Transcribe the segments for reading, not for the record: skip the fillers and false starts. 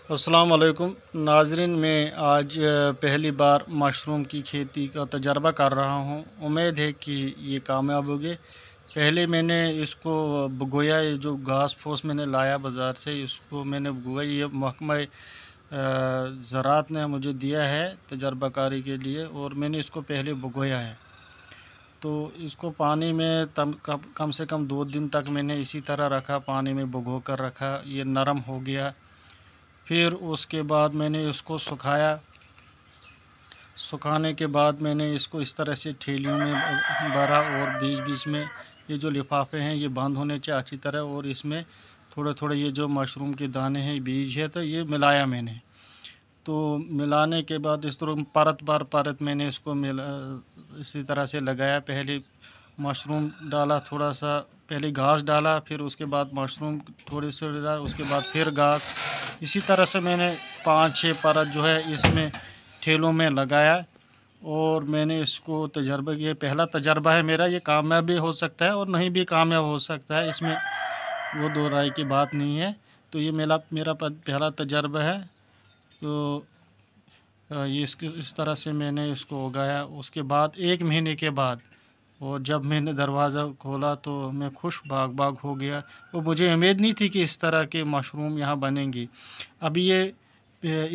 अस्सलाम वालेकुम नाज़रीन। मैं आज पहली बार मशरूम की खेती का तजर्बा कर रहा हूँ। उम्मीद है कि ये कामयाब होगी। पहले मैंने इसको बगोया, ये जो घास फूस मैंने लाया बाज़ार से, इसको मैंने बगोया। ये महकमा ज़राअत ने मुझे दिया है तजर्बाकारी के लिए, और मैंने इसको पहले बगोया है। तो इसको पानी में कम से कम 2 दिन तक मैंने इसी तरह रखा, पानी में भिगो कर रखा। ये नरम हो गया। फिर उसके बाद मैंने इसको सुखाया। सुखाने के बाद मैंने इसको इस तरह से थैलियों में भरा, और बीच बीच में ये जो लिफाफे हैं ये बंद होने चाहिए अच्छी तरह, और इसमें थोड़े थोड़े ये जो मशरूम के दाने हैं, बीज है, तो ये मिलाया मैंने। तो मिलाने के बाद इस तरह परत बार परत मैंने इसको इसी तरह से लगाया। पहले मशरूम डाला, थोड़ा सा पहले घास डाला, फिर उसके बाद मशरूम थोड़ी सी डाला, उसके बाद फिर घास। इसी तरह से मैंने 5-6 परत जो है इसमें ठेलों में लगाया, और मैंने इसको तजर्बा किया। पहला तजर्बा है मेरा, ये कामयाब भी हो सकता है और नहीं भी कामयाब हो सकता है, इसमें वो दो राय की बात नहीं है। तो ये मेरा पहला तजर्बा है। तो ये इस तरह से मैंने इसको उगाया। उसके बाद 1 महीने के बाद, और जब मैंने दरवाज़ा खोला तो मैं खुश बाग हो गया। और मुझे उम्मीद नहीं थी कि इस तरह के मशरूम यहाँ बनेंगे। अभी ये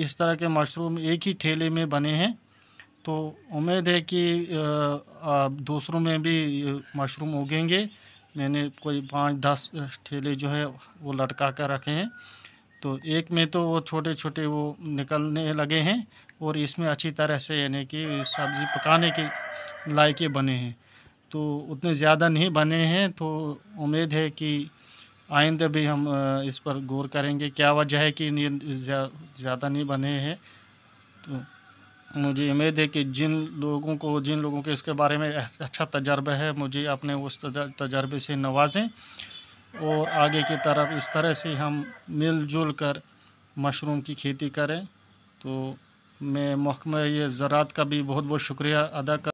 इस तरह के मशरूम एक ही ठेले में बने हैं। तो उम्मीद है कि दूसरों में भी मशरूम उगेंगे। मैंने कोई 5-10 ठेले जो है वो लटका कर रखे हैं। तो एक में तो वो छोटे छोटे वो निकलने लगे हैं, और इसमें अच्छी तरह से यानी कि सब्ज़ी पकाने के लायक बने हैं। तो उतने ज़्यादा नहीं बने हैं। तो उम्मीद है कि आइंदा भी हम इस पर गौर करेंगे, क्या वजह है कि ये ज़्यादा नहीं बने हैं। तो मुझे उम्मीद है कि जिन लोगों को इसके बारे में अच्छा तजर्बा है, मुझे अपने उस तजर्बे से नवाजें, और आगे की तरफ इस तरह से हम मिलजुल कर मशरूम की खेती करें। तो मैं महकमा ये ज़राअत का भी बहुत बहुत शुक्रिया अदा कर